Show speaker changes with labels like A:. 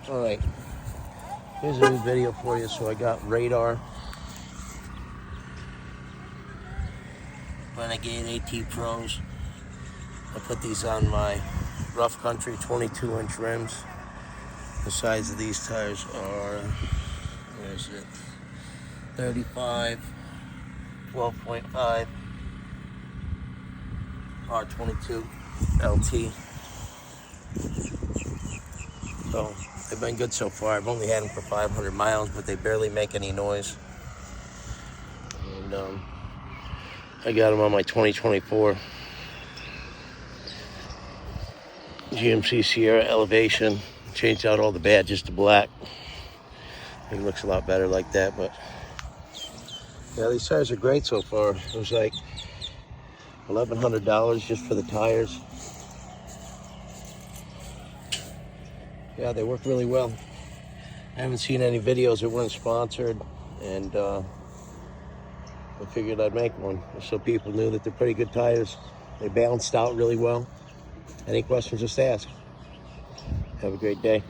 A: All right, here's a new video for you. So I got radar, Renegade AT Pros. I put these on my rough country 22-inch rims. The size of these tires are, where is it? 35, 12.5, R22 LT. So they've been good so far. I've only had them for 500 miles, but they barely make any noise. And I got them on my 2024 GMC Sierra Elevation. Changed out all the badges to black. It looks a lot better like that, but yeah, these tires are great so far. It was like $1,100 just for the tires. Yeah, they work really well. I haven't seen any videos that weren't sponsored, and I figured I'd make one so people knew that they're pretty good tires. They balanced out really well. Any questions, just ask. Have a great day.